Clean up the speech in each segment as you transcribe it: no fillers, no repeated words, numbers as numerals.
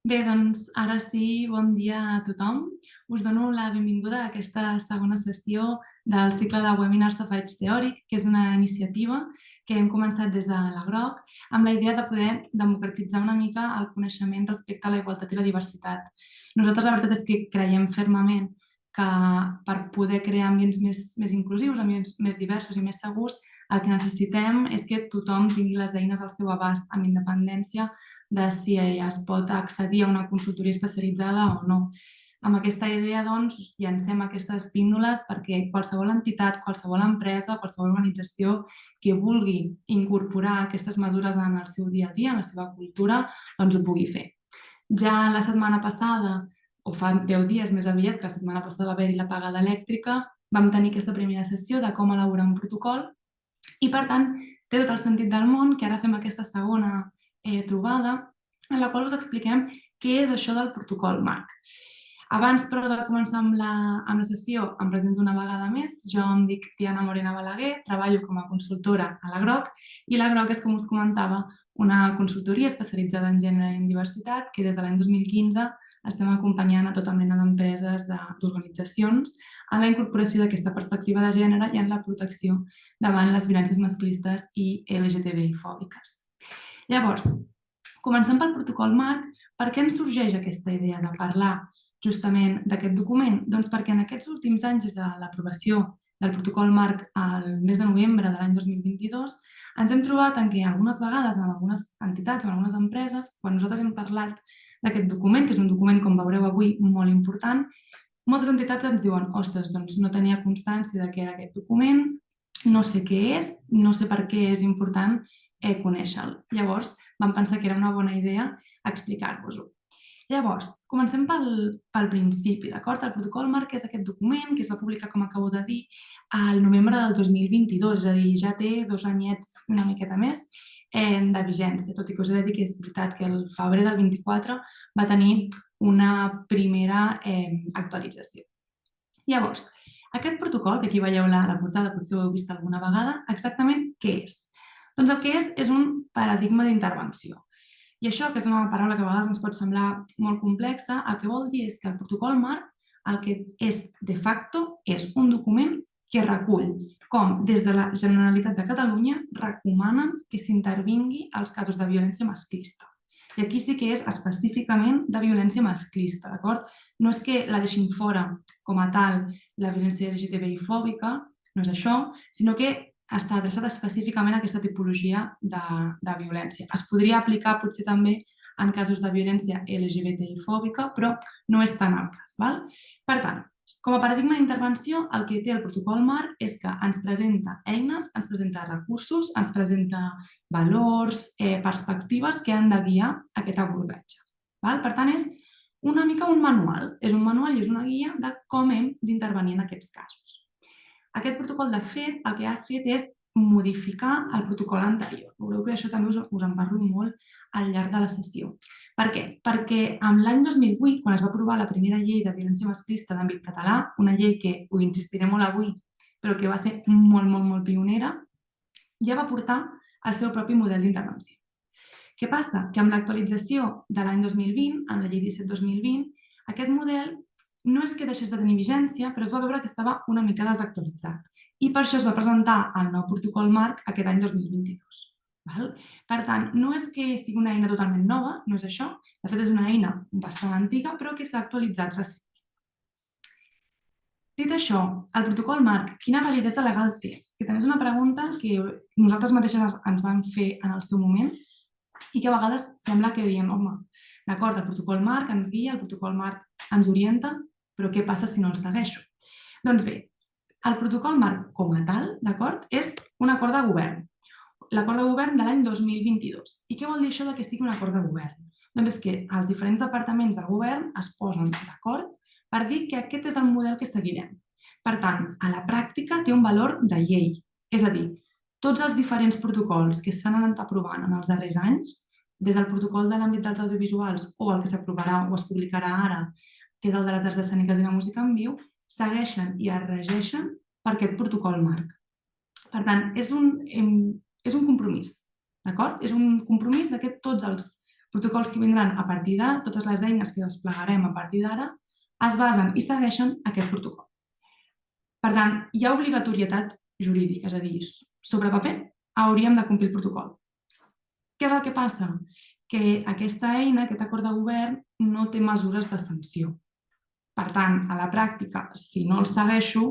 Bé, doncs ara sí, bon dia a tothom. Us dono la benvinguda a aquesta segona sessió del cicle de webinars Safareig Teòric, que és una iniciativa que hem començat des de la GROC amb la idea de poder democratitzar una mica el coneixement respecte a la igualtat i la diversitat. Nosaltres la veritat és que creiem fermament que per poder crear ambients més inclusius, ambients més diversos i més segurs, el que necessitem és que tothom tingui les eines al seu abast amb independència de si es pot accedir a una consultoria especialitzada o no. Amb aquesta idea, doncs, llancem aquestes píndoles perquè qualsevol entitat, qualsevol empresa, qualsevol organització que vulgui incorporar aquestes mesures en el seu dia a dia, en la seva cultura, doncs ho pugui fer. Ja la setmana passada, o fa 10 dies més aviat, que la setmana passada va haver-hi la pagada elèctrica, vam tenir aquesta primera sessió de com elaborar un protocol i, per tant, té tot el sentit del món que ara fem aquesta segona trobada en la qual us expliquem què és això del protocol marc. Abans, però, de començar amb la sessió, em presento una vegada més. Jo em dic Tiana Morena Balaguer, treballo com a consultora a la GROC i la GROC és, com us comentava, una consultoria especialitzada en gènere i en diversitat que des de l'any 2015 estem acompanyant a tota mena d'empreses, d'organitzacions en la incorporació d'aquesta perspectiva de gènere i en la protecció davant les violències masclistes i LGTBI-fòbiques. Llavors, comencem pel protocol marc. Per què ens sorgeix aquesta idea de parlar justament d'aquest document? Doncs perquè en aquests últims anys, des de l'aprovació del protocol marc al mes de novembre de l'any 2022, ens hem trobat en què algunes vegades en algunes entitats, en algunes empreses, quan nosaltres hem parlat d'aquest document, que és un document, com veureu avui, molt important, moltes entitats ens diuen: ostres, doncs no tenia constància de què era aquest document, no sé què és, no sé per què és important conèixer-lo. Llavors, vam pensar que era una bona idea explicar-vos-ho. Llavors, comencem pel principi, d'acord? El protocol marc és aquest document que es va publicar, com acabo de dir, al novembre del 2022, és a dir, ja té 2 anyets, una miqueta més, de vigència, tot i que us he de dir que és veritat que el febrer del 24 va tenir una primera actualització. Llavors, aquest protocol, que aquí veieu la portada, potser ho heu vist alguna vegada, exactament què és? Doncs el que és un paradigma d'intervenció. I això, que és una paraula que a vegades ens pot semblar molt complexa, el que vol dir és que el protocol marc el que és de facto és un document que recull com des de la Generalitat de Catalunya recomanen que s'intervingui als casos de violència masclista. I aquí sí que és específicament de violència masclista, d'acord? No és que la deixin fora com a tal la violència LGTBI-fòbica, no és això, sinó que està adreçat específicament a aquesta tipologia de violència. Es podria aplicar potser també en casos de violència LGBTI-fòbica, però no és tant el cas. Val? Per tant, com a paradigma d'intervenció, el que té el protocol marc és que ens presenta eines, ens presenta recursos, ens presenta valors, perspectives que han de guiar aquest abordatge. Val? Per tant, és una mica un manual. És un manual i és una guia de com hem d'intervenir en aquests casos. Aquest protocol, de fet, el que ha fet és modificar el protocol anterior. Veureu que això també us en parlo molt al llarg de la sessió. Per què? Perquè en l'any 2008, quan es va aprovar la primera llei de violència masclista d'àmbit català, una llei que ho insistiré molt avui, però que va ser molt pionera, ja va portar el seu propi model d'intervenció. Què passa? Que amb l'actualització de l'any 2020, amb la llei 17-2020, aquest model no és que deixés de tenir vigència, però es va veure que estava una mica desactualitzat. I per això es va presentar el nou protocol marc aquest any 2022. Val? Per tant, no és que sigui una eina totalment nova, no és això. De fet, és una eina bastant antiga, però que s'ha actualitzat recentment. Dit això, el protocol marc, quina validesa legal té? Que també és una pregunta que nosaltres mateixes ens vam fer en el seu moment i que a vegades sembla que diem: home, d'acord, el protocol marc ens guia, el protocol marc ens orienta, però què passa si no el segueixo? Doncs bé, el protocol marc com a tal, d'acord, és un acord de govern. L'acord de govern de l'any 2022. I què vol dir això de que sigui un acord de govern? Doncs és que els diferents departaments del govern es posen d'acord per dir que aquest és el model que seguirem. Per tant, a la pràctica té un valor de llei. És a dir, tots els diferents protocols que s'han anat aprovant en els darrers anys, des del protocol de l'àmbit dels audiovisuals o el que s'aprovarà o es publicarà ara, que és el de les arts escèniques i la música en viu, segueixen i es regeixen per aquest protocol marc. Per tant, és un compromís, d'acord? És un compromís que tots els protocols que vindran a partir d'ara, totes les eines que desplegarem a partir d'ara, es basen i segueixen aquest protocol. Per tant, hi ha obligatorietat jurídica, és a dir, sobre paper hauríem de complir el protocol. Què és el que passa? Que aquesta eina, aquest acord de govern, no té mesures de sanció. Per tant, a la pràctica, si no el segueixo,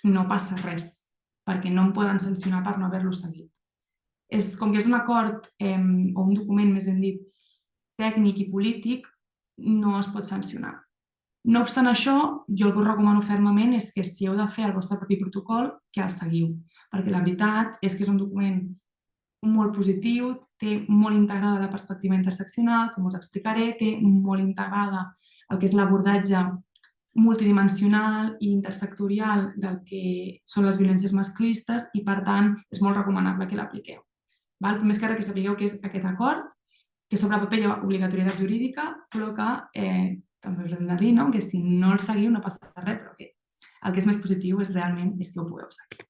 no passa res, perquè no em poden sancionar per no haver-lo seguit. Com que és un acord o un document, més ben dit, tècnic i polític, no es pot sancionar. No obstant això, jo el que us recomano fermament és que si heu de fer el vostre propi protocol, que el seguiu, perquè la veritat és que és un document molt positiu, té molt integrada la perspectiva interseccional, com us explicaré, té molt integrada el que és l'abordatge multidimensional i intersectorial del que són les violències masclistes i, per tant, és molt recomanable que l'apliqueu. Més que res que sapigueu que és aquest acord, que sobre paper hi ha obligatorietat jurídica, però que també us hem de dir que si no el seguiu no passa res, però que el que és més positiu és realment que ho pugueu seguir.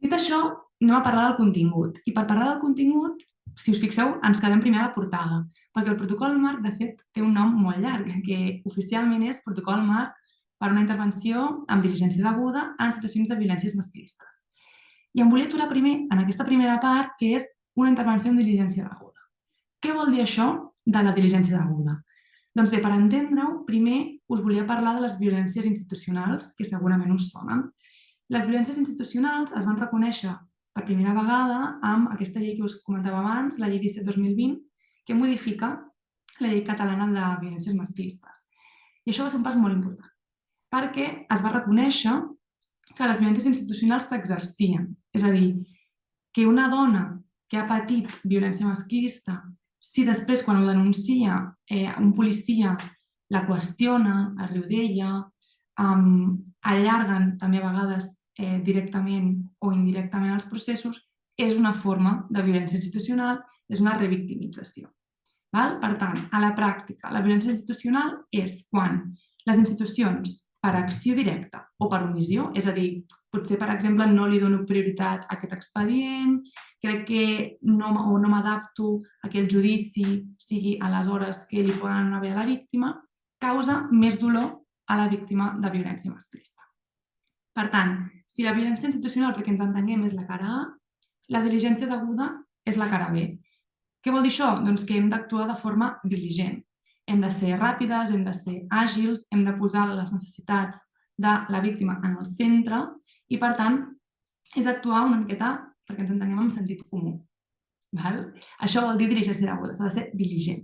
Dit això, anem a parlar del contingut. I per parlar del contingut, si us fixeu, ens quedem primer a la portada, perquè el protocol marc, de fet, té un nom molt llarg, que oficialment és Protocol marc per una intervenció amb diligència deguda en situacions de violències masclistes. I em volia aturar primer en aquesta primera part, que és una intervenció amb diligència deguda. Què vol dir això de la diligència deguda? Doncs bé, per entendre-ho, primer us volia parlar de les violències institucionals, que segurament us sonen. Les violències institucionals es van reconèixer per primera vegada amb aquesta llei que us comentava abans, la llei 17/2020, que modifica la llei catalana de violències masclistes. I això va ser un pas molt important, perquè es va reconèixer que les violències institucionals s'exercien. És a dir, que una dona que ha patit violència masclista, si després, quan ho denuncia, un policia la qüestiona, es riu d'ella, allarguen també a vegades directament o indirectament els processos, és una forma de violència institucional, és una revictimització. Per tant, a la pràctica, la violència institucional és quan les institucions, per acció directa o per omissió, és a dir, potser, per exemple, no li dono prioritat a aquest expedient, crec que no m'adapto a que el judici sigui a les hores que li poden anar bé a la víctima, causa més dolor a la víctima de violència masclista. Per tant, si la violència institucional, perquè ens entenguem, és la cara A, la diligència deguda és la cara B. Què vol dir això? Doncs que hem d'actuar de forma diligent. Hem de ser ràpides, hem de ser àgils, hem de posar les necessitats de la víctima en el centre i, per tant, és actuar una miqueta, perquè ens entenguem, amb sentit comú. Això vol dir diligència deguda, s'ha de ser diligent.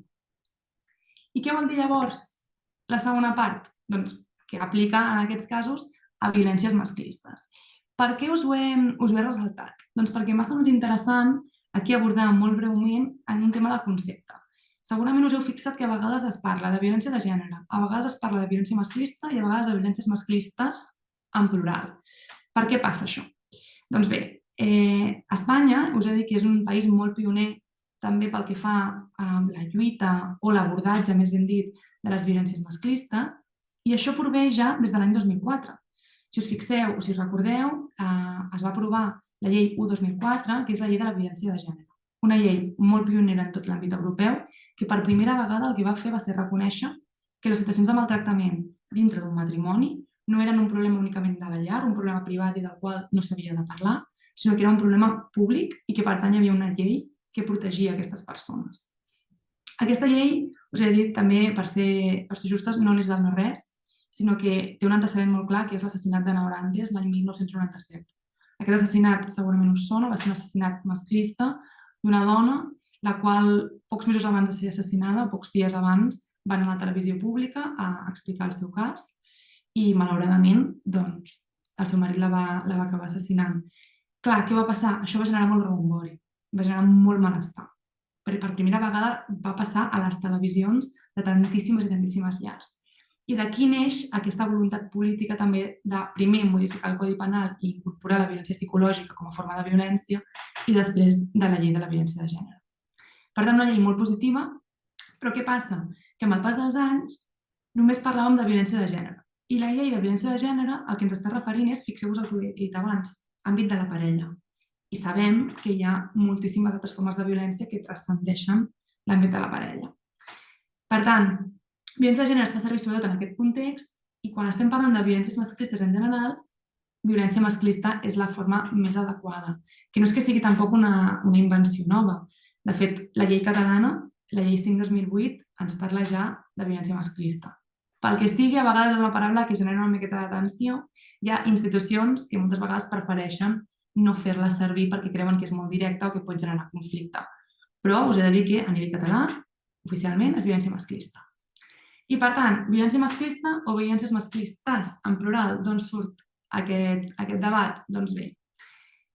I què vol dir llavors la segona part? Doncs que aplica en aquests casos a violències masclistes. Per què us ho he ressaltat? Doncs perquè m'ha semblat interessant aquí abordar molt breument en un tema de concepte. Segurament us heu fixat que a vegades es parla de violència de gènere, a vegades es parla de violència masclista i a vegades de violències masclistes en plural. Per què passa això? Doncs bé, Espanya, us he dit que és un país molt pioner també pel que fa a la lluita o l'abordatge, més ben dit, de les violències masclistes, i això prové ja des de l'any 2004. Si us fixeu o si us recordeu, es va aprovar la llei 1/2004, que és la llei de la violència de gènere. Una llei molt pionera en tot l'àmbit europeu, que per primera vegada el que va fer va ser reconèixer que les situacions de maltractament dintre d'un matrimoni no eren un problema únicament de la llar, un problema privat i del qual no s'havia de parlar, sinó que era un problema públic i que, per tant, hi havia una llei que protegia aquestes persones. Aquesta llei, us he dit també, per ser justes, no és del no-res, sinó que té un antecedent molt clar, que és l'assassinat de Nora Antes l'any 1997. Aquest assassinat, segurament us sona, va ser un assassinat masclista d'una dona, la qual pocs mesos abans de ser assassinada, pocs dies abans, va anar a la televisió pública a explicar el seu cas i, malauradament, doncs, el seu marit la va acabar assassinant. Clar, què va passar? Això va generar molt rebombori, va generar molt malestar. Per primera vegada va passar a les televisions de tantíssimes i tantíssimes llars. I d'aquí neix aquesta voluntat política també de, primer, modificar el Codi Penal i incorporar la violència psicològica com a forma de violència i després de la llei de la violència de gènere. Per tant, una llei molt positiva, però què passa? Que amb el pas dels anys només parlàvem de violència de gènere. I la llei de violència de gènere el que ens està referint és, fixeu-vos el que he dit abans, àmbit de la parella. I sabem que hi ha moltíssimes altres formes de violència que transcendeixen l'àmbit de la parella. Per tant, violència de gènere es fa servir sobretot en aquest context i quan estem parlant de violències masclistes en general, violència masclista és la forma més adequada, que no és que sigui tampoc una invenció nova. De fet, la llei catalana, la llei 5/2008, ens parla ja de violència masclista. Pel que sigui, a vegades és una paraula que genera una miqueta d'atenció. Hi ha institucions que moltes vegades prefereixen no fer-la servir perquè creuen que és molt directa o que pot generar conflicte. Però us he de dir que a nivell català, oficialment, és violència masclista. I per tant, violència masclista o violències masclistes en plural, d'on surt aquest debat? Doncs bé,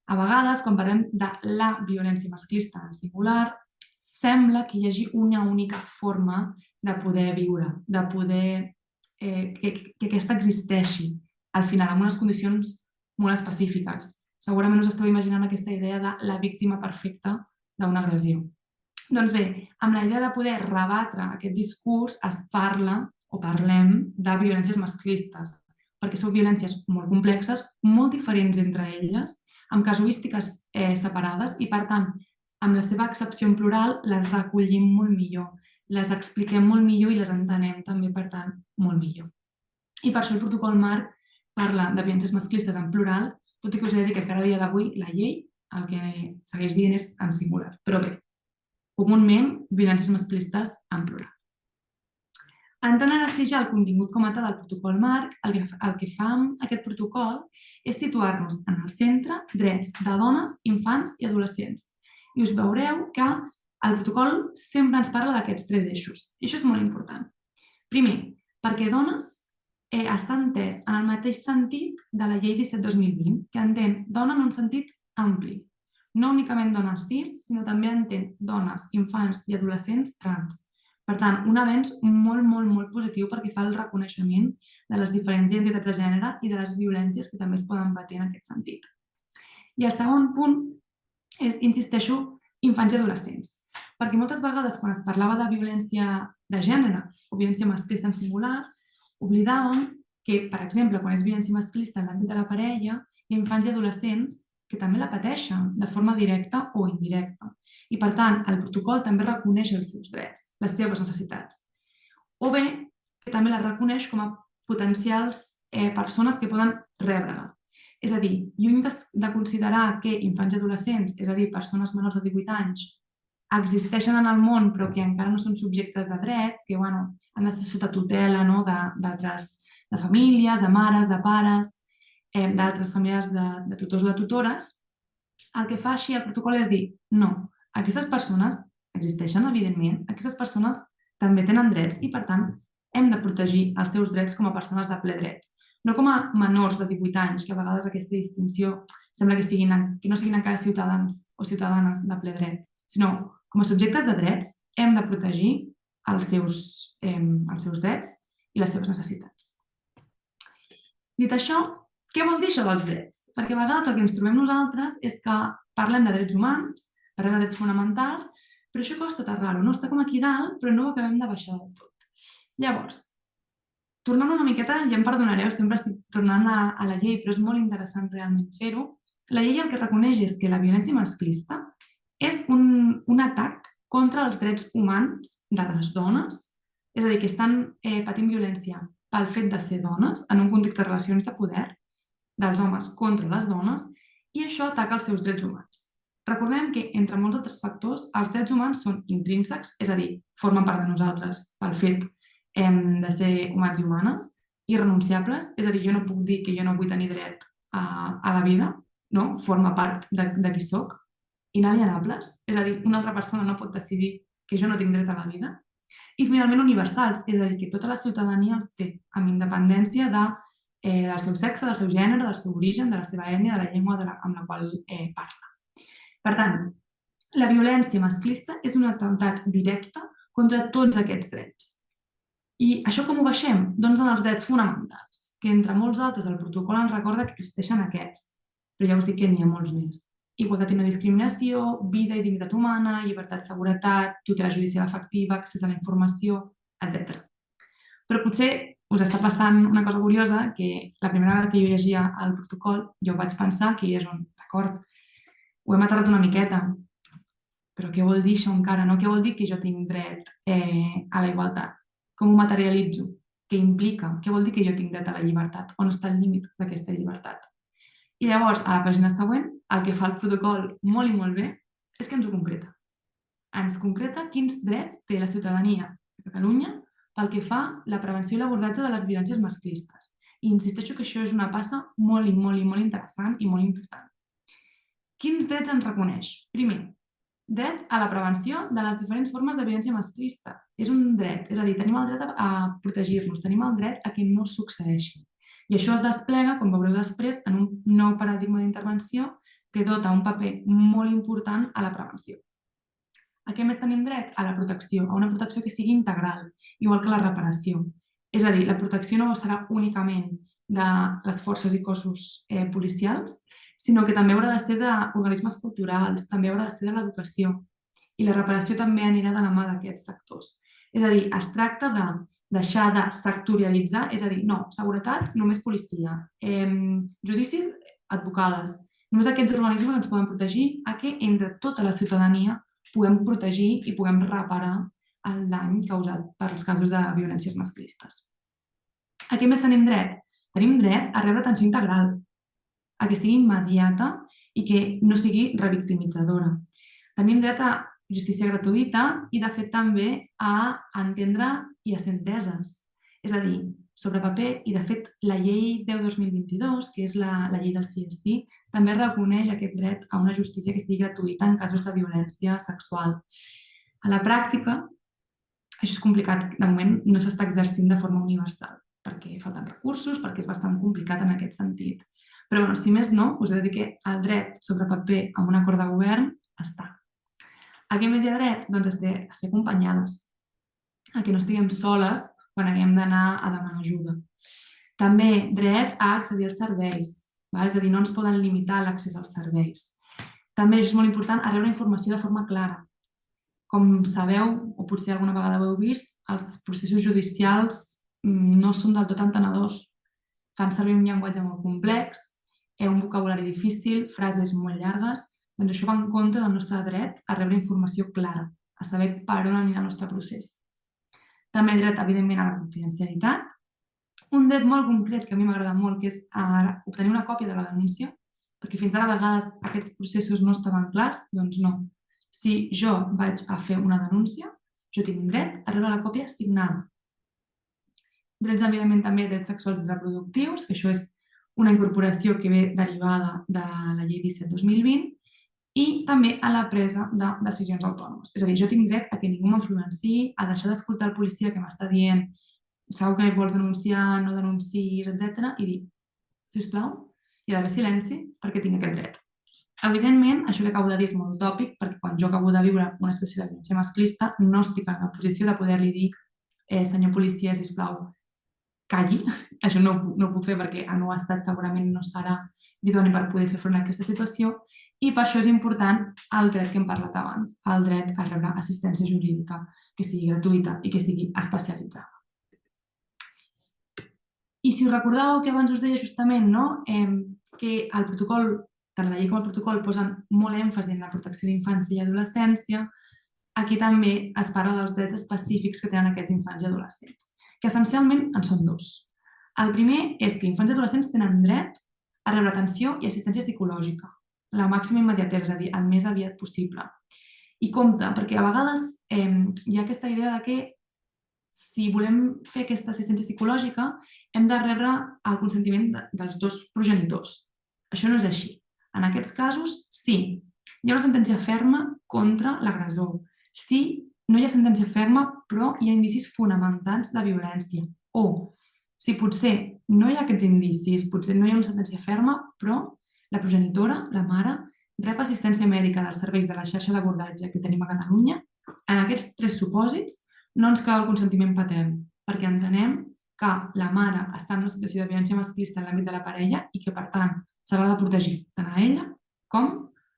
a vegades, quan parlem de la violència masclista en singular, sembla que hi hagi una única forma de poder viure, de poder que aquesta existeixi al final, en unes condicions molt específiques. Segurament us esteu imaginant aquesta idea de la víctima perfecta d'una agressió. Doncs bé, amb la idea de poder rebatre aquest discurs es parla o parlem de violències masclistes, perquè són violències molt complexes, molt diferents entre elles, amb casuístiques separades i, per tant, amb la seva accepció en plural les recollim molt millor, les expliquem molt millor i les entenem també, per tant, molt millor. I per això el protocol marc parla de violències masclistes en plural, tot i que us he de dir que cada dia d'avui la llei el que segueix dient és en singular. Però bé, comúment, violències masclistes en plural. Entrant ara sí ja el contingut com a tal del protocol marc, el que fa aquest protocol és situar-nos en el centre drets de dones, infants i adolescents. I us veureu que el protocol sempre ens parla d'aquests 3 eixos. I això és molt important. Primer, perquè dones està entès en el mateix sentit de la llei 17/2020, que entén dona en un sentit ampli. No únicament dones cis, sinó també entén dones, infants i adolescents trans. Per tant, un avenç molt, molt, molt positiu perquè fa el reconeixement de les diferents identitats de gènere i de les violències que també es poden patir en aquest sentit. I el segon punt és, insisteixo, infants i adolescents. Perquè moltes vegades quan es parlava de violència de gènere o violència masclista en singular, oblidàvem que, per exemple, quan és violència masclista en l'àmbit de la parella, hi ha infants i adolescents que també la pateixen de forma directa o indirecta. I, per tant, el protocol també reconeix els seus drets, les seves necessitats. O bé, que també les reconeix com a potencials persones que poden rebre-la. És a dir, lluny de considerar que infants i adolescents, és a dir, persones menors de 18 anys, existeixen en el món però que encara no són subjectes de drets, que han d'estar sota tutela d'altres famílies, de mares, de pares, d'altres famílies de tutors o de tutores, el que fa així el protocol és dir no, aquestes persones existeixen, evidentment, aquestes persones també tenen drets i, per tant, hem de protegir els seus drets com a persones de ple dret. No com a menors de 18 anys, que a vegades aquesta distinció sembla que no siguin encara ciutadans o ciutadanes de ple dret, sinó com a subjectes de drets hem de protegir els seus drets i les seves necessitats. Dit això, què vol dir això dels drets? Perquè a vegades el que ens trobem nosaltres és que parlem de drets humans, parlem de drets fonamentals, però això costa aterrar-ho, no? Està com aquí dalt, però no ho acabem de baixar del tot. Llavors, tornant una miqueta, ja em perdonareu, sempre estic tornant a la llei, però és molt interessant realment fer-ho. La llei el que reconeix és que la violència masclista és un atac contra els drets humans de les dones, és a dir, que estan patint violència pel fet de ser dones en un context de relacions de poder dels homes contra les dones i això ataca els seus drets humans. Recordem que, entre molts altres factors, els drets humans són intrínsecs, és a dir, formen part de nosaltres pel fet de ser humans i humanes, irrenunciables, és a dir, jo no puc dir que jo no vull tenir dret a la vida, no? Forma part de qui soc, inalienables, és a dir, una altra persona no pot decidir que jo no tinc dret a la vida, i finalment universals, és a dir, que tota la ciutadania els té, amb independència del seu sexe, del seu gènere, del seu origen, de la seva ètnia, de la llengua amb la qual parla. Per tant, la violència masclista és un atemptat directe contra tots aquests drets. I això com ho baixem? Doncs en els drets fonamentals, que entre molts altres el protocol ens recorda que existeixen aquests, però ja us dic que n'hi ha molts més. Igualtat i no discriminació, vida i dignitat humana, llibertat, seguretat, tutela judicial efectiva, accés a la informació, etc. Però potser us està passant una cosa curiosa, que la primera vegada que jo llegia el protocol jo vaig pensar que hi és un acord. Ho hem aterrat una miqueta, Però què vol dir això encara? No? Què vol dir que jo tinc dret a la igualtat? Com ho materialitzo? Què implica? Què vol dir que jo tinc dret a la llibertat? On està el límit d'aquesta llibertat? I llavors, a la pàgina següent, el que fa el protocol molt i molt bé és que ens ho concreta. Ens concreta quins drets té la ciutadania de Catalunya pel que fa a la prevenció i l'abordatge de les violències masclistes. I insisteixo que això és una passa molt i molt i molt interessant i molt important. Quins drets ens reconeix? Primer, dret a la prevenció de les diferents formes de violència masclista. És un dret, és a dir, tenim el dret a protegir-nos, tenim el dret a que no succeeixi. I això es desplega, com veureu després, en un nou paradigma d'intervenció que dota un paper molt important a la prevenció. A què més tenim dret? A la protecció, a una protecció que sigui integral, igual que la reparació. És a dir, la protecció no serà únicament de les forces i cossos policials, sinó que també haurà de ser d'organismes culturals, també haurà de ser de l'educació. I la reparació també anirà de la mà d'aquests sectors. És a dir, es tracta de deixar de sectorialitzar, és a dir, no, seguretat, només policia, judicis, advocades. Només aquests organismes ens poden protegir a que entre tota la ciutadania puguem protegir i puguem reparar el dany causat per els casos de violències masclistes. A què més tenim dret? Tenim dret a rebre atenció integral, a que sigui immediata i que no sigui revictimitzadora. Tenim dret a justícia gratuïta i, de fet, també a entendre i a ser enteses. És a dir, sobre paper, i de fet la llei 10/2022, que és la llei del CSI, també reconeix aquest dret a una justícia que sigui gratuïta en casos de violència sexual. A la pràctica, això és complicat, de moment no s'està exercint de forma universal, perquè falten recursos, perquè és bastant complicat en aquest sentit. Però, si més no, us he de dir que el dret sobre paper amb un acord de govern està. A què més hi ha dret? Doncs a ser acompanyades, a que no estiguem soles quan haguem d'anar a demanar ajuda. També dret a accedir als serveis, és a dir, no ens poden limitar l'accés als serveis. També és molt important a rebre informació de forma clara. Com sabeu, o potser alguna vegada ho heu vist, els processos judicials no són del tot entenedors. Fan servir un llenguatge molt complex, un vocabulari difícil, frases molt llargues, doncs això va en contra del nostre dret a rebre informació clara, a saber per on anirà el nostre procés. També dret, evidentment, a la confidencialitat. Un dret molt concret que a mi m'agrada molt, que és obtenir una còpia de la denúncia, perquè fins ara a vegades aquests processos no estaven clars, doncs no. Si jo vaig a fer una denúncia, jo tinc dret a rebre la còpia signada. Drets, evidentment, també drets sexuals i reproductius, que això és una incorporació que ve derivada de la llei 17/2020, i també a la presa de decisions autònomes. És a dir, jo tinc dret a que ningú m'influenciï, a deixar d'escoltar el policia que m'està dient segur que vols denunciar, no denuncis, etc. i dir, sisplau, hi ha d'haver silenci perquè tinc aquest dret. Evidentment, això que acabo de dir és molt utòpic, perquè quan jo acabo de viure una situació de violència masclista no estic en la posició de poder-li dir senyor policia, sisplau, calli. Això no ho puc fer perquè el meu estat segurament no serà idoni per poder fer front a aquesta situació, i per això és important el dret que hem parlat abans, el dret a rebre assistència jurídica que sigui gratuïta i que sigui especialitzada. I si us recordeu que abans us deia justament que el protocol, tant la llei com el protocol, posen molt èmfasi en la protecció d'infància i adolescència, aquí també es parla dels drets específics que tenen aquests infants i adolescents, que essencialment en són dos. El primer és que infants i adolescents tenen dret a rebre atenció i assistència psicològica, la màxima immediatesa, és a dir, el més aviat possible. I compte, perquè a vegades hi ha aquesta idea de que si volem fer aquesta assistència psicològica hem de rebre el consentiment dels dos progenitors. Això no és així. En aquests casos, sí, hi ha una sentència ferma contra l'agressor. Sí, no hi ha sentència ferma, però hi ha indicis fonamentats de violència. O, si potser no hi ha aquests indicis, potser no hi ha una sentència ferma, però la progenitora, la mare, rep assistència mèdica dels serveis de la xarxa d'abordatge que tenim a Catalunya. En aquests tres supòsits no ens cal el consentiment patern, perquè entenem que la mare està en una situació de violència masclista en l'àmbit de la parella i que, per tant, s'ha de protegir tant a ella com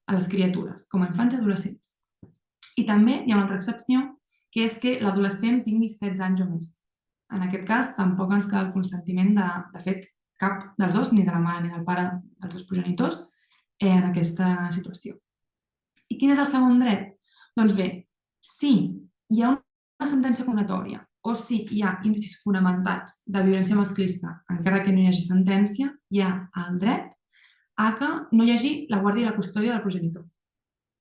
a les criatures, com a infants i adolescents. I també hi ha una altra excepció, que és que l'adolescent tingui 16 anys o més. En aquest cas, tampoc ens cal el consentiment de fet, cap dels dos, ni de la mare ni del pare dels dos progenitors, en aquesta situació. I quin és el segon dret? Doncs bé, si hi ha una sentència condenatòria o si hi ha indicis fonamentats de violència masclista, encara que no hi hagi sentència, hi ha el dret a que no hi hagi la guàrdia i la custòdia del progenitor.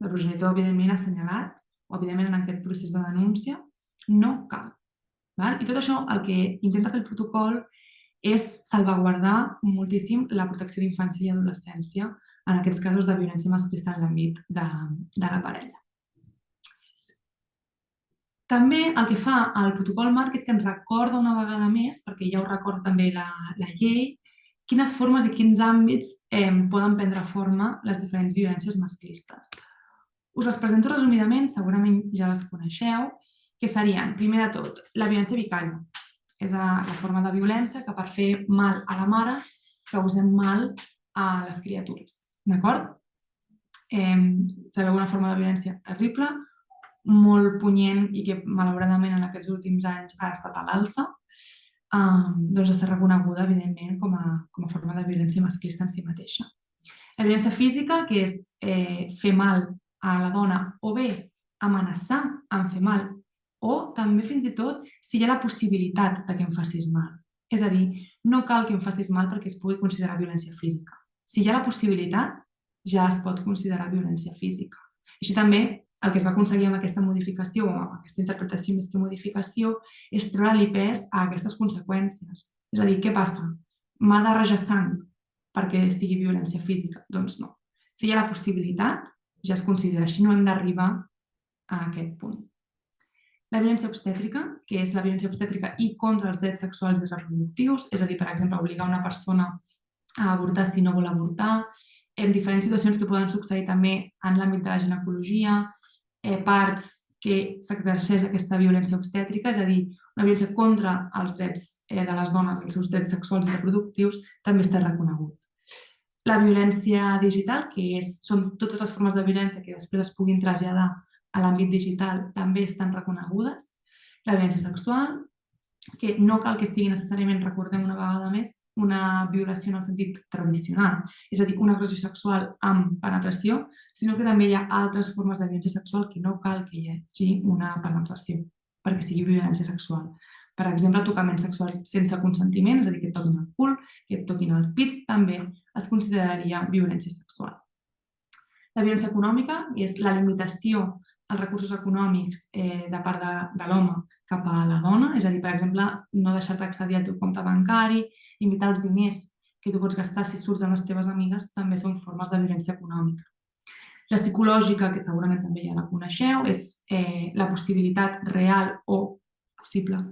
El progenitor, evidentment, ha assenyalat, o evidentment en aquest procés de denúncia, no cal. I tot això el que intenta fer el protocol és salvaguardar moltíssim la protecció d'infància i adolescència en aquests casos de violència masclista en l'àmbit de la parella. També el que fa el protocol marc és que ens recorda una vegada més, perquè ja ho recorda també la llei, quines formes i quins àmbits poden prendre forma les diferents violències masclistes. Us les presento resumidament, segurament ja les coneixeu, que serien, primer de tot, la violència vicària. És la forma de violència que per fer mal a la mare causem mal a les criatures. D'acord? Sabeu, una forma de violència terrible, molt punyent i que malauradament en aquests últims anys ha estat a l'alça, doncs està reconeguda, evidentment, com a forma de violència masclista en si mateixa. La violència física, que és fer mal a la dona o bé amenaçar en fer mal o també fins i tot si hi ha la possibilitat de que em facis mal. És a dir, no cal que em facis mal perquè es pugui considerar violència física. Si hi ha la possibilitat, ja es pot considerar violència física. Així també el que es va aconseguir amb aquesta modificació, o amb aquesta interpretació més que modificació, és treure-li pes a aquestes conseqüències. És a dir, què passa? M'ha de rajar sang perquè sigui violència física? Doncs no. Si hi ha la possibilitat, ja es considera així, no hem d'arribar a aquest punt. La violència obstètrica, que és la violència obstètrica i contra els drets sexuals i reproductius, és a dir, per exemple, obligar una persona a avortar si no vol avortar, diferents situacions que poden succeir també en l'àmbit de la ginecologia, parts que s'exerceix aquesta violència obstètrica, és a dir, una violència contra els drets de les dones, els seus drets sexuals i reproductius, també està reconegut. La violència digital, que són totes les formes de violència que després es puguin traslladar a l'àmbit digital, també estan reconegudes. La violència sexual, que no cal que estigui necessàriament, recordem una vegada més, una violació en el sentit tradicional, és a dir, una agressió sexual amb penetració, sinó que també hi ha altres formes de violència sexual que no cal que hi hagi una penetració perquè sigui violència sexual. Per exemple, tocaments sexuals sense consentiment, és a dir, que et toquin el cul, que et toquin els pits, també es consideraria violència sexual. La violència econòmica és la limitació als recursos econòmics de part de l'home cap a la dona, és a dir, per exemple, no deixar-te accedir al teu compte bancari, limitar els diners que tu pots gastar si surts amb les teves amigues, també són formes de violència econòmica. La psicològica, que segurament també ja la coneixeu, és la possibilitat real o possible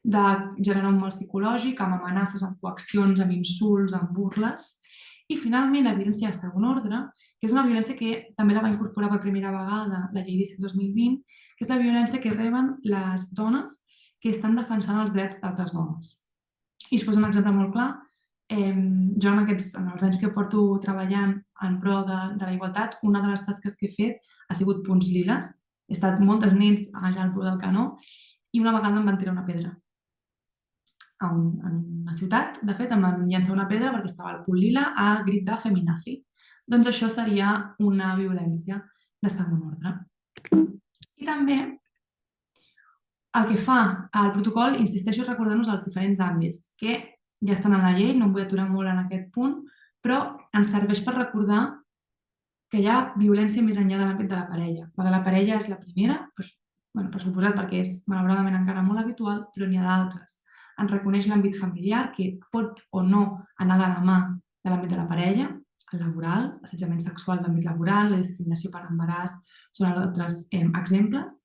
de generar un mal psicològic amb amenaces, amb coaccions, amb insults, amb burles. I finalment la violència de segon ordre, que és una violència que també la va incorporar per primera vegada la llei 17/2020, que és la violència que reben les dones que estan defensant els drets d'altres dones. I us poso un exemple molt clar. Jo en els anys que porto treballant en pro de la igualtat, una de les tasques que he fet ha sigut punts liles. He estat moltes nits al peu del canó i una vegada em van tirar una pedra. En una ciutat, de fet, em van llançar una pedra perquè estava al punt lila a crit de feminazi. Doncs això seria una violència de segon ordre. I també el que fa el protocol, insisteixo, és recordar-nos els diferents àmbits que ja estan a la llei, no em vull aturar molt en aquest punt, però ens serveix per recordar que hi ha violència més enllà de l'àmbit de la parella. La de la parella és la primera, per suposat, perquè és malauradament encara molt habitual, però n'hi ha d'altres. Ens reconeix l'àmbit familiar, que pot o no anar de la mà de l'àmbit de la parella, el laboral, l'assetjament sexual d'àmbit laboral, la discriminació per embaràs, són altres exemples.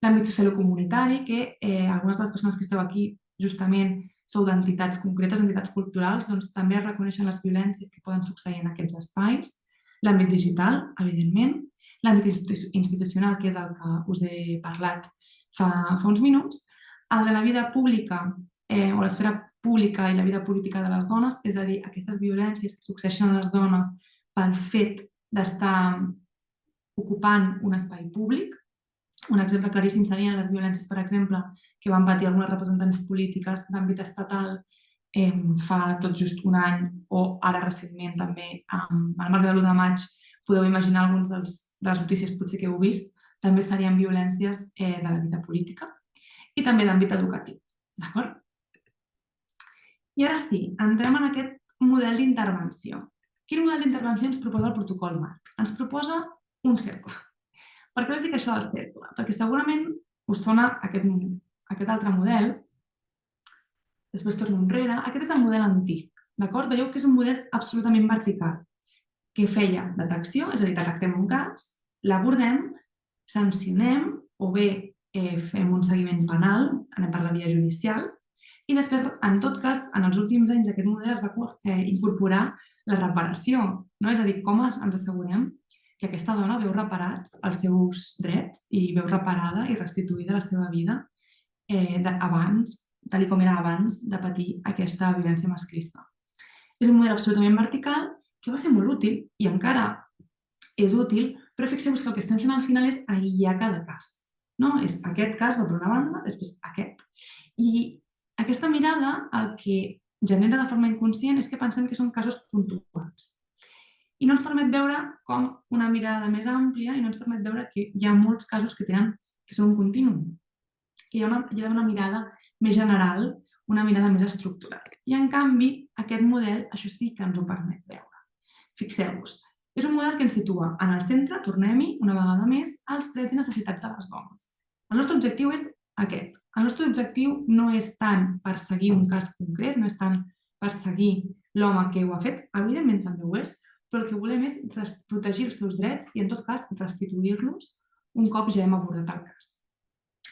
L'àmbit social o comunitari, que algunes de les persones que esteu aquí justament sou d'entitats concretes, entitats culturals, doncs també es reconeixen les violències que poden succeir en aquests espais. L'àmbit digital, evidentment. L'àmbit institucional, que és el que us he parlat fa uns minuts. El de la vida pública o l'esfera pública i la vida política de les dones, és a dir, aquestes violències que succeeixen a les dones pel fet d'estar ocupant un espai públic. Un exemple claríssim serien les violències, per exemple, que van patir algunes representants polítiques d'àmbit estatal fa tot just un any o ara recentment també al marc de l'1 de maig. Podeu imaginar algunes de les notícies potser que heu vist també serien violències de la vida política i també d'àmbit educatiu. D'acord? I ara sí, entrem en aquest model d'intervenció. Quin model d'intervenció ens proposa el protocol marc? Ens proposa un cercle. Per què us dic això del cercle? Perquè segurament us sona aquest altre model. Després torno enrere. Aquest és el model antic. D'acord? Veieu que és un model absolutament vertical, que feia detecció, és a dir, detectem un cas, l'abordem, sancionem o bé fem un seguiment penal, anem per la via judicial, i després, en tot cas, en els últims anys d'aquest model es va incorporar la reparació, no? És a dir, com ens assegurem que aquesta dona veu reparats els seus drets i veu reparada i restituïda la seva vida abans, tal com era abans de patir aquesta violència masclista. És un model absolutament vertical que va ser molt útil i encara és útil, però fixeu-vos que el que estem fent al final és aïllar cada cas. No? És aquest cas va per una banda, després aquest. I aquesta mirada el que genera de forma inconscient és que pensem que són casos puntuals. I no ens permet veure com una mirada més àmplia i no ens permet veure que hi ha molts casos que són un continuum. Hi ha una mirada més general, una mirada més estructural. I, en canvi, aquest model, això sí que ens ho permet veure. Fixeu-vos, és un model que ens situa en el centre, tornem-hi una vegada més, els drets i necessitats de les dones. El nostre objectiu és aquest. El nostre objectiu no és tant perseguir un cas concret, no és tant perseguir l'home que ho ha fet, evidentment també ho és, però el que volem és protegir els seus drets i, en tot cas, restituir-los un cop ja hem abordat el cas.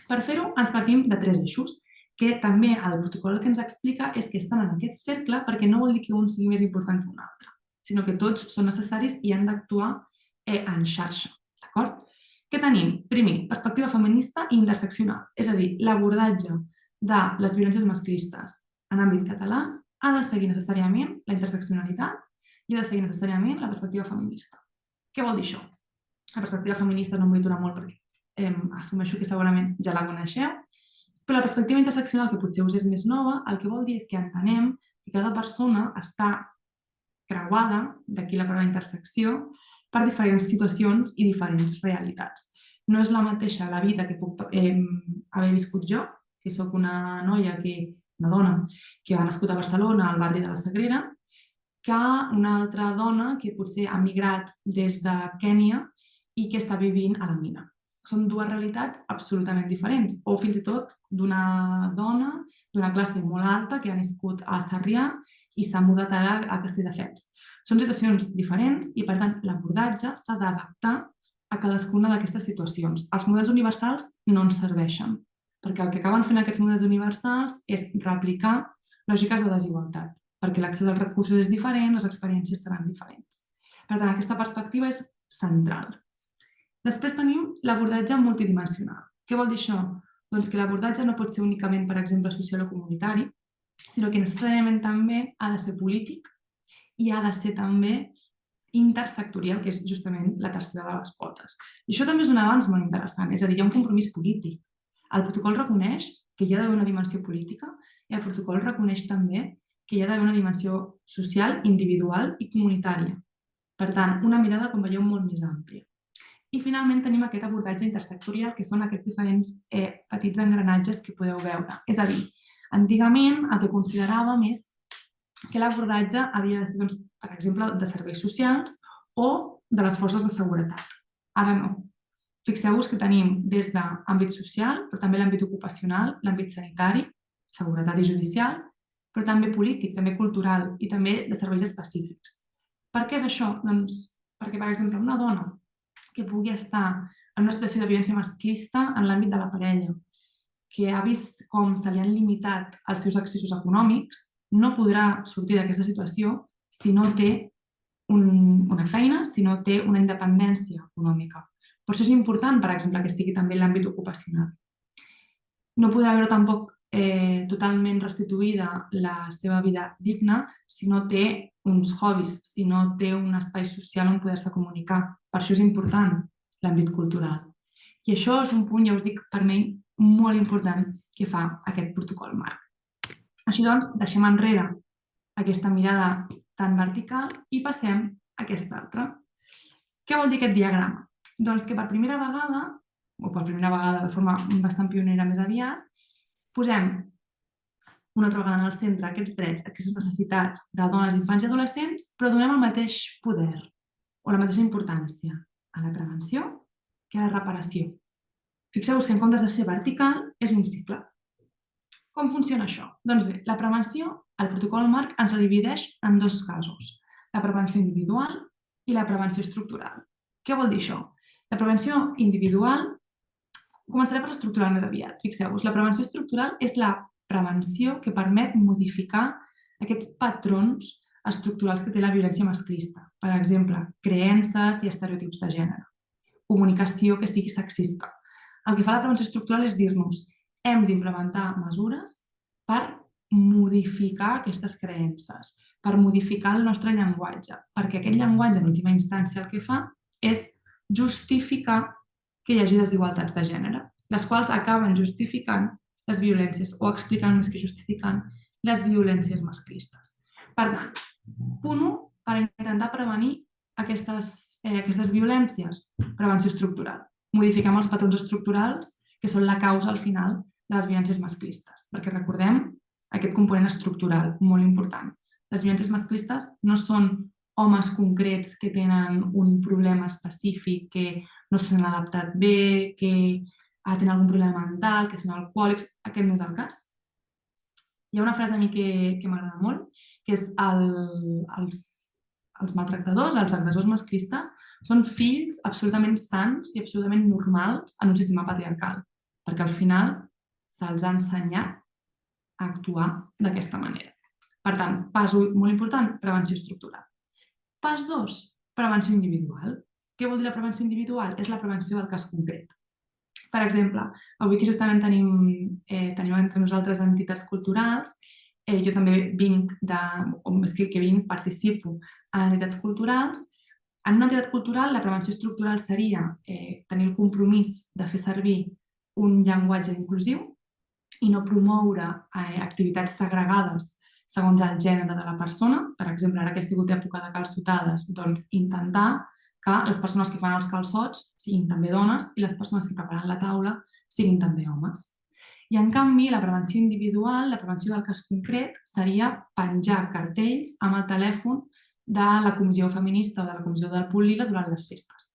Per fer-ho, ens partim de 3 eixos, que també el protocol que ens explica és que estan en aquest cercle perquè no vol dir que un sigui més important que un altre, sinó que tots són necessaris i han d'actuar en xarxa. D'acord? Què tenim? Primer, perspectiva feminista i interseccional, és a dir, l'abordatge de les violències masclistes en àmbit català ha de seguir necessàriament la interseccionalitat i ha de seguir necessàriament la perspectiva feminista. Què vol dir això? La perspectiva feminista no em vull aturar molt perquè assumeixo que segurament ja la coneixeu, però la perspectiva interseccional, que potser us és més nova, el que vol dir és que entenem que cada persona està creuada, d'aquí la paraula intersecció, per diferents situacions i diferents realitats. No és la mateixa la vida que puc haver viscut jo, que sóc una dona que ha nascut a Barcelona, al barri de la Sagrera, que una altra dona que potser ha migrat des de Kènia i que està vivint a la mina. Són dues realitats absolutament diferents, o fins i tot d'una dona d'una classe molt alta que ha nascut a Sarrià i s'ha mudat ara a Castelldefels. Són situacions diferents i, per tant, l'abordatge s'ha d'adaptar a cadascuna d'aquestes situacions. Els models universals no ens serveixen, perquè el que acaben fent aquests models universals és replicar lògiques de desigualtat, perquè l'accés als recursos és diferent, les experiències seran diferents. Per tant, aquesta perspectiva és central. Després tenim l'abordatge multidimensional. Què vol dir això? Doncs que l'abordatge no pot ser únicament, per exemple, social o comunitari, sinó que necessàriament també ha de ser polític i ha de ser també intersectorial, que és justament la tercera de les potes. I això també és un avanç molt interessant, és a dir, hi ha un compromís polític. El protocol reconeix que hi ha d'haver una dimensió política i el protocol reconeix també que hi ha d'haver una dimensió social, individual i comunitària. Per tant, una mirada, com veieu, molt més àmplia. I finalment tenim aquest abordatge intersectorial, que són aquests diferents petits engranatges que podeu veure. És a dir, antigament el que consideràvem és que l'abordatge havia de ser, doncs, per exemple, de serveis socials o de les forces de seguretat. Ara no. Fixeu-vos que tenim des d'àmbit social, però també l'àmbit ocupacional, l'àmbit sanitari, seguretat i judicial, però també polític, també cultural i també de serveis específics. Per què és això? Doncs perquè, per exemple, una dona que pugui estar en una situació de violència masclista en l'àmbit de la parella, que ha vist com se li han limitat els seus accessos econòmics, no podrà sortir d'aquesta situació si no té una feina, si no té una independència econòmica. Per això és important, per exemple, que estigui també en l'àmbit ocupacional. No podrà veure tampoc totalment restituïda la seva vida digna si no té uns hobbies, si no té un espai social on poder-se comunicar. Per això és important l'àmbit cultural. I això és un punt, ja us dic, per mi molt important que fa aquest protocol marc. Així doncs, deixem enrere aquesta mirada tan vertical i passem a aquesta altra. Què vol dir aquest diagrama? Doncs que per primera vegada o per primera vegada de forma bastant pionera més aviat, posem una altra vegada en el centre aquests drets, aquestes necessitats de dones, infants i adolescents, però donem el mateix poder o la mateixa importància a la prevenció que a la reparació. Fixeu-vos que en comptes de ser vertical, és un cicle. Com funciona això? Doncs bé, la prevenció, el protocol marc ens la divideix en dos casos, la prevenció individual i la prevenció estructural. Què vol dir això? La prevenció individual, començaré per l'estructural més aviat. Fixeu-vos, la prevenció estructural és la prevenció que permet modificar aquests patrons estructurals que té la violència masclista. Per exemple, creences i estereotips de gènere. Comunicació que sigui sexista. El que fa la prevenció estructural és dir-nos hem d'implementar mesures per modificar aquestes creences, per modificar el nostre llenguatge, perquè aquest llenguatge, en última instància, el que fa és justificar que hi hagi desigualtats de gènere, les quals acaben justificant les violències o explicant més que justificant les violències masclistes. Per tant, punt 1, per intentar prevenir aquestes violències, prevenció estructural. Modifiquem els patrons estructurals que són la causa al final de les violències masclistes, perquè recordem aquest component estructural, molt important. Les violències masclistes no són homes concrets que tenen un problema específic, que no s'han adaptat bé, que tenen algun problema mental, que són alcohòlics. Aquest no és el cas. Hi ha una frase a mi que m'agrada molt, que és els maltractadors, els agressors masclistes, són fills absolutament sans i absolutament normals en un sistema patriarcal, perquè al final se'ls ha ensenyat a actuar d'aquesta manera. Per tant, pas 1, molt important, prevenció estructural. Pas 2, prevenció individual. Què vol dir la prevenció individual? És la prevenció del cas concret. Per exemple, avui que justament tenim entre nosaltres entitats culturals, jo també participo en entitats culturals. En una entitat cultural, la prevenció estructural seria tenir el compromís de fer servir un llenguatge inclusiu i no promoure activitats segregades segons el gènere de la persona. Per exemple, ara que ha sigut època de calçotades, doncs intentar que les persones que fan els calçots siguin també dones i les persones que preparen la taula siguin també homes. I en canvi, la prevenció individual, la prevenció del cas concret, seria penjar cartells amb el telèfon de la comissió feminista o de la comissió del punt lila durant les festes.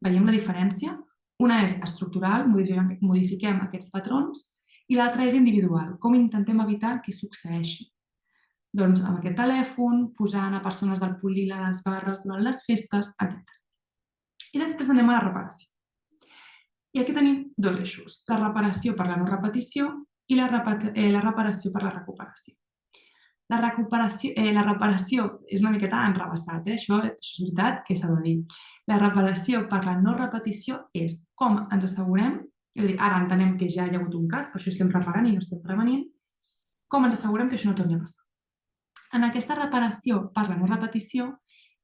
Veiem la diferència? Una és estructural, modifiquem aquests patrons, i l'altra és individual, com intentem evitar que succeeixi. Doncs amb aquest telèfon, posant a persones del punt lila a les barres durant les festes, etc. I després anem a la reparació. I aquí tenim dos eixos, la reparació per la no repetició i la reparació per la recuperació. La reparació és una miqueta enrevessat, això és veritat que s'ha de dir. La reparació per la no repetició és com ens assegurem, és a dir, ara entenem que ja hi ha hagut un cas, per això estem reparant i no estem prevenint, com ens assegurem que això no torni a passar. En aquesta reparació per la no repetició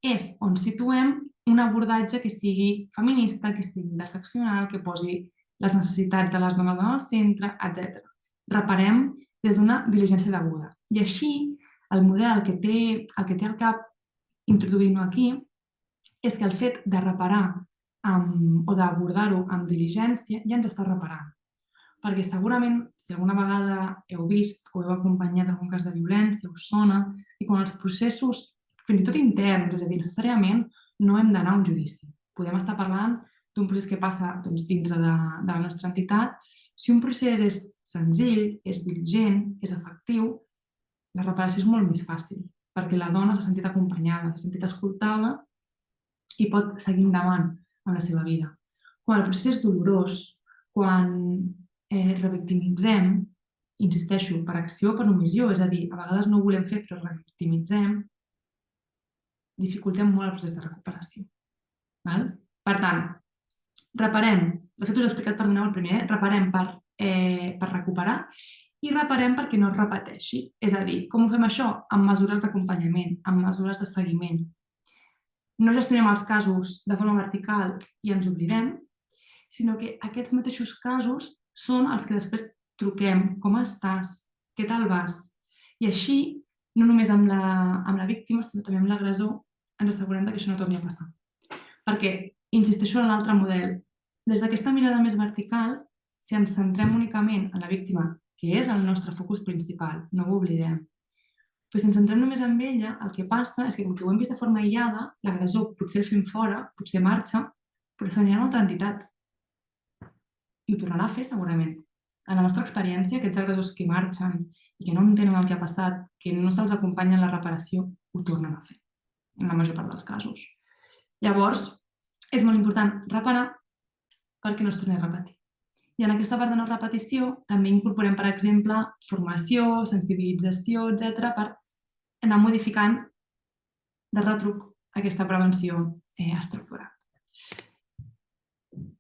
és on situem un abordatge que sigui feminista, que sigui interseccional, que posi les necessitats de les dones en el centre, etc. Reparem des d'una diligència deguda. I així, el model que té al cap introduint-ho aquí és que el fet de reparar o d'abordar-ho amb diligència ja ens està reparant. Perquè segurament, si alguna vegada heu vist o heu acompanyat algun cas de violència, us sona, i quan els processos, fins i tot interns, és a dir, necessàriament, no hem d'anar a un judici. Podem estar parlant d'un procés que passa dintre de la nostra entitat. Si un procés és senzill, és diligent, és efectiu, la reparació és molt més fàcil, perquè la dona s'ha sentit acompanyada, s'ha sentit escoltada i pot seguir endavant amb la seva vida. Quan el procés és dolorós, quan revictimitzem, insisteixo, per acció o per omissió, és a dir, a vegades no ho volem fer però revictimitzem, dificultem molt el procés de recuperació. Per tant, reparem, de fet us he explicat per donar el primer, reparem per recuperar i reparem perquè no es repeteixi. És a dir, com ho fem això? Amb mesures d'acompanyament, amb mesures de seguiment. No gestionem els casos de forma vertical i ens oblidem, sinó que aquests mateixos casos són els que després truquem, com estàs, què tal vas? I així, no només amb la víctima, sinó també amb l'agressor, ens assegurem que això no torni a passar. Perquè, insisteixo en l'altre model, Des d'aquesta mirada més vertical, si ens centrem únicament en la víctima, que és el nostre focus principal, no ho oblidem, però si ens centrem només en ella, el que passa és que, com que ho hem vist de forma aïllada, l'agressor potser el fem fora, potser marxa, però s'anirà a una altra entitat i ho tornarà a fer segurament. En la nostra experiència, aquests agressors que marxen i que no entenen el que ha passat, que no se'ls acompanya en la reparació, ho tornen a fer, en la major part dels casos. Llavors, és molt important reparar perquè no es torni a repetir. I en aquesta part de no repetició també incorporem, per exemple, formació, sensibilització, etc., per anar modificant de retruc aquesta prevenció estructural.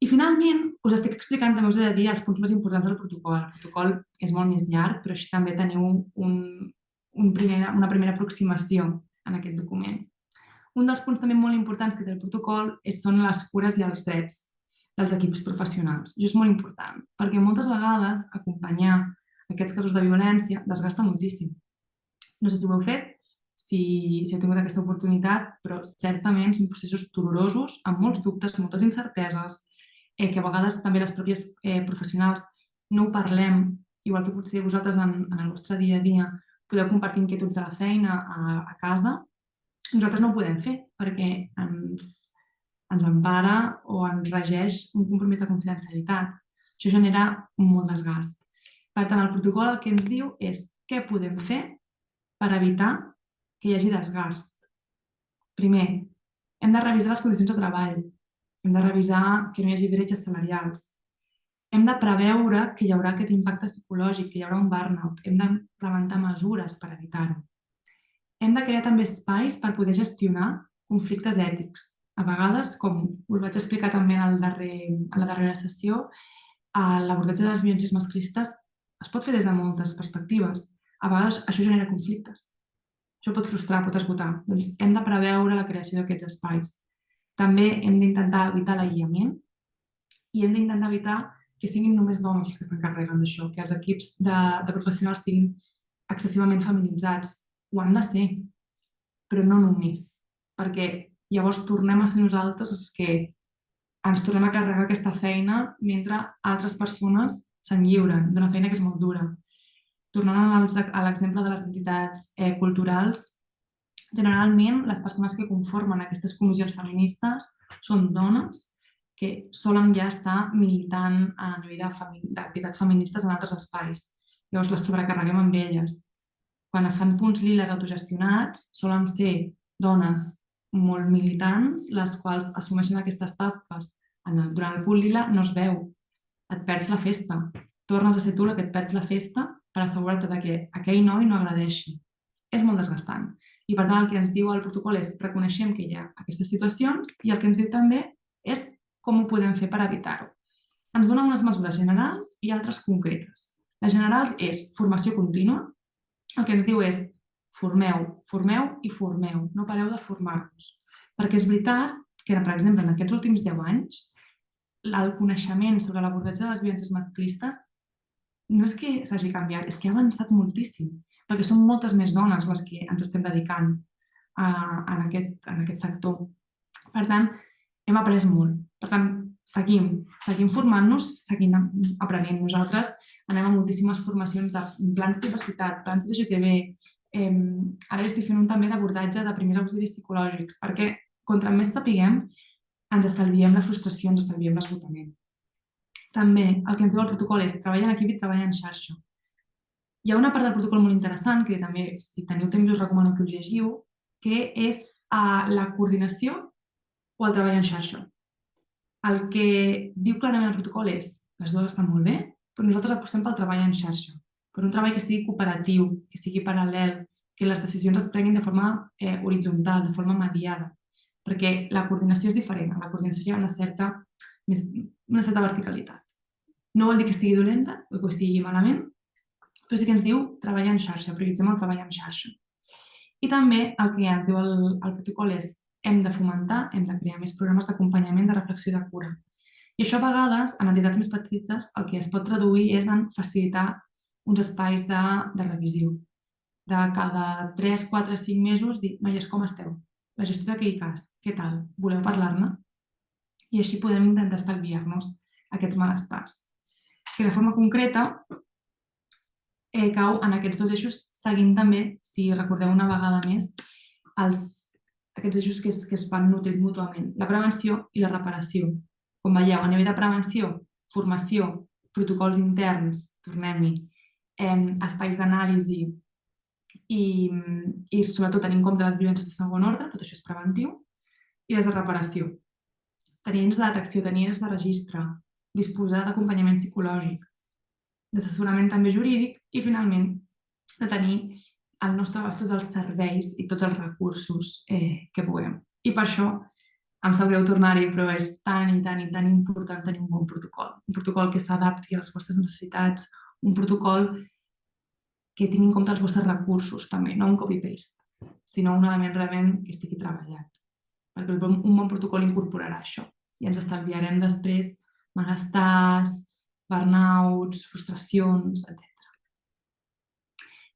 I finalment, us estic explicant, també us he de dir, els punts més importants del protocol. El protocol és molt més llarg, però així també teniu una primera aproximació en aquest document. Un dels punts també molt importants que té el protocol són les cures i els drets dels equips professionals. I és molt important, perquè moltes vegades acompanyar aquests casos de violència desgasta moltíssim. No sé si ho heu fet, si heu tingut aquesta oportunitat, però certament són processos dolorosos, amb molts dubtes, moltes incerteses, que a vegades també les pròpies professionals no ho parlem, igual que potser vosaltres en el vostre dia a dia podeu compartir inquietuds de la feina a casa, nosaltres no ho podem fer perquè ens empara o ens regeix un compromís de confidencialitat. Això genera molt desgast. Per tant, el protocol el que ens diu és què podem fer per evitar que hi hagi desgast. Primer, hem de revisar les condicions de treball, hem de revisar que no hi hagi bretxes salarials, hem de preveure que hi haurà aquest impacte psicològic, que hi haurà un burnout, hem d'implementar mesures per evitar-ho. Hem de crear també espais per poder gestionar conflictes ètics. A vegades, com us vaig explicar també a la darrera sessió, l'abordatge de les violències masclistes es pot fer des de moltes perspectives. A vegades això genera conflictes. Això pot frustrar, pot esgotar. Doncs hem de preveure la creació d'aquests espais. També hem d'intentar evitar l'aïllament i hem d'intentar evitar que siguin només dones els que s'encarreguen d'això, que els equips de professionals siguin excessivament feminitzats. Ho han de ser, però no només, perquè llavors tornem a ser nosaltres els que ens tornem a carregar aquesta feina mentre altres persones se'n lliuren d'una feina que és molt dura. Tornant a l'exemple de les entitats culturals, generalment les persones que conformen aquestes comissions feministes són dones que solen ja estar militant a nivell d'entitats feministes en altres espais. Llavors les sobrecarreguem amb elles. Quan es fan punts liles autogestionats, solen ser dones molt militants, les quals assumeixen aquestes tasques. Durant el punt lila no es veu, et perds la festa. Tornes a ser tu la que et perds la festa per assegurar-te que aquell noi no agredeixi. És molt desgastant. I per tant el que ens diu el protocol és reconeixem que hi ha aquestes situacions i el que ens diu també és com ho podem fer per evitar-ho. Ens dona unes mesures generals i altres concretes. Les generals és formació contínua. El que ens diu és formeu, formeu i formeu. No pareu de formar-vos. Perquè és veritat que, per exemple, en aquests últims 10 anys, el coneixement sobre l'abordatge de les violències masclistes no és que s'hagi canviat, és que ha avançat moltíssim, perquè són moltes més dones les que ens estem dedicant en aquest sector. Per tant, hem après molt. Per tant, seguim formant-nos, seguim aprenent. Nosaltres anem a moltíssimes formacions de plans de diversitat, plans de LGTB. Ara jo estic fent un també d'abordatge de primers auxilis psicològics, perquè contra més sapiguem, ens estalviem la frustració, ens estalviem l'esgotament. També el que ens diu el protocol és treballar en equip i treballar en xarxa. Hi ha una part del protocol molt interessant, que també, si teniu temps, us recomano que us llegiu, que és la coordinació o el treball en xarxa. El que diu clarament el protocol és les dues estan molt bé, però nosaltres apostem pel treball en xarxa, per un treball que sigui cooperatiu, que sigui paral·lel, que les decisions es prenguin de forma horitzontal, de forma mediada, perquè la coordinació és diferent. A la coordinació hi ha una certa verticalitat. No vol dir que estigui dolenta o que estigui malament, però sí que ens diu treballar en xarxa, prioritzem el treball en xarxa. I també el que ens diu el protocol és hem de fomentar, hem de crear més programes d'acompanyament, de reflexió i de cura. I això a vegades, en entitats més petites, el que es pot traduir és en facilitar uns espais de revisió. De cada 3, 4, 5 mesos dir, noies, com esteu? La gestió d'aquell cas, què tal? Voleu parlar-ne? i així podem intentar estalviar-nos aquests malestars. Que de forma concreta cau en aquests dos eixos, seguint també, si recordeu una vegada més, aquests eixos que es van nutrir mútuament, la prevenció i la reparació. Com veieu, a nivell de prevenció, formació, protocols interns, tornem-hi, espais d'anàlisi i sobretot tenir en compte les violències de segon ordre, tot això és preventiu, i les de reparació. Tenir eines de detecció, tenir eines de registre, disposar d'acompanyament psicològic, d'assessorament també jurídic i, finalment, de tenir al nostre abast tots els serveis i tots els recursos que puguem. I per això, em sap greu tornar-hi, però és tan i tan important tenir un bon protocol. Un protocol que s'adapti a les vostres necessitats, un protocol que tingui en compte els vostres recursos també, no un copy-paste, sinó un element realment que estigui treballat. Perquè un bon protocol incorporarà això i ens estalviarem després malestars, burnouts, frustracions, etc.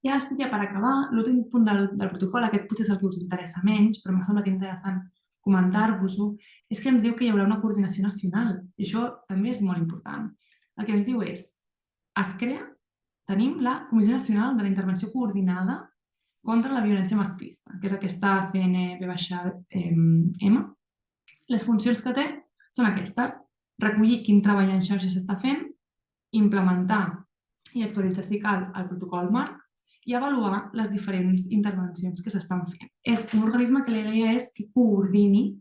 I ara estic ja per acabar. L'últim punt del protocol, aquest potser és el que us interessa menys, però m'ha semblat interessant comentar-vos-ho, és que ens diu que hi haurà una coordinació nacional i això també és molt important. El que ens diu és, tenim la Comissió Nacional de la Intervenció Coordinada contra la Violència Masclista, que és aquesta CNV-M. Les funcions que té són aquestes: recollir quin treball en xarxa s'està fent, implementar i actualitzar si cal el protocol marc i avaluar les diferents intervencions que s'estan fent. És un organisme que la idea és que coordini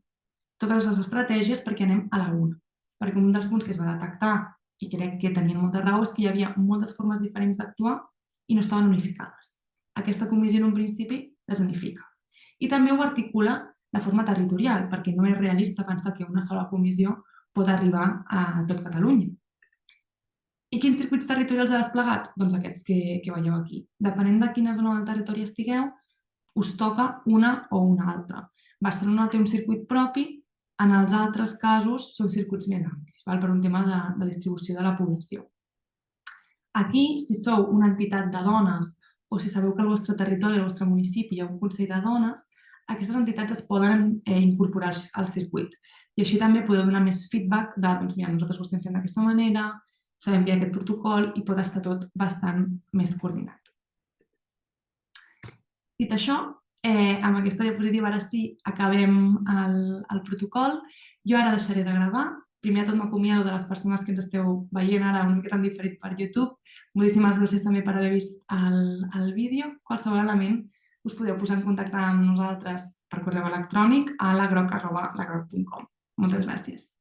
totes les estratègies perquè anem a la una. Perquè un dels punts que es va detectar, i crec que tenien molta raó, és que hi havia moltes formes diferents d'actuar i no estaven unificades. Aquesta comissió en un principi les unifica. I també ho articula de forma territorial, perquè no és realista pensar que una sola comissió pot arribar a tot Catalunya. I quins circuits territorials ha desplegat? Doncs aquests que veieu aquí. Depenent de quina zona del territori estigueu, us toca una o una altra. Barcelona té un circuit propi, en els altres casos són circuits més amplis, per un tema de distribució de la població. Aquí, si sou una entitat de dones o si sabeu que al vostre territori, al vostre municipi, hi ha un consell de dones, aquestes entitats es poden incorporar al circuit. I així també podeu donar més feedback de, doncs mira, nosaltres ho estem fent d'aquesta manera, sabem que hi ha aquest protocol i pot estar tot bastant més coordinat. Dit això, amb aquesta diapositiva ara sí acabem el protocol. Jo ara deixaré de gravar. Primer de tot m'acomiado de les persones que ens esteu veient ara una miqueta en diferit per YouTube. Moltíssimes gràcies també per haver vist el vídeo. Qualsevol element us podeu posar en contacte amb nosaltres per correu electrònic a lagroc@lagroc.com. Moltes gràcies.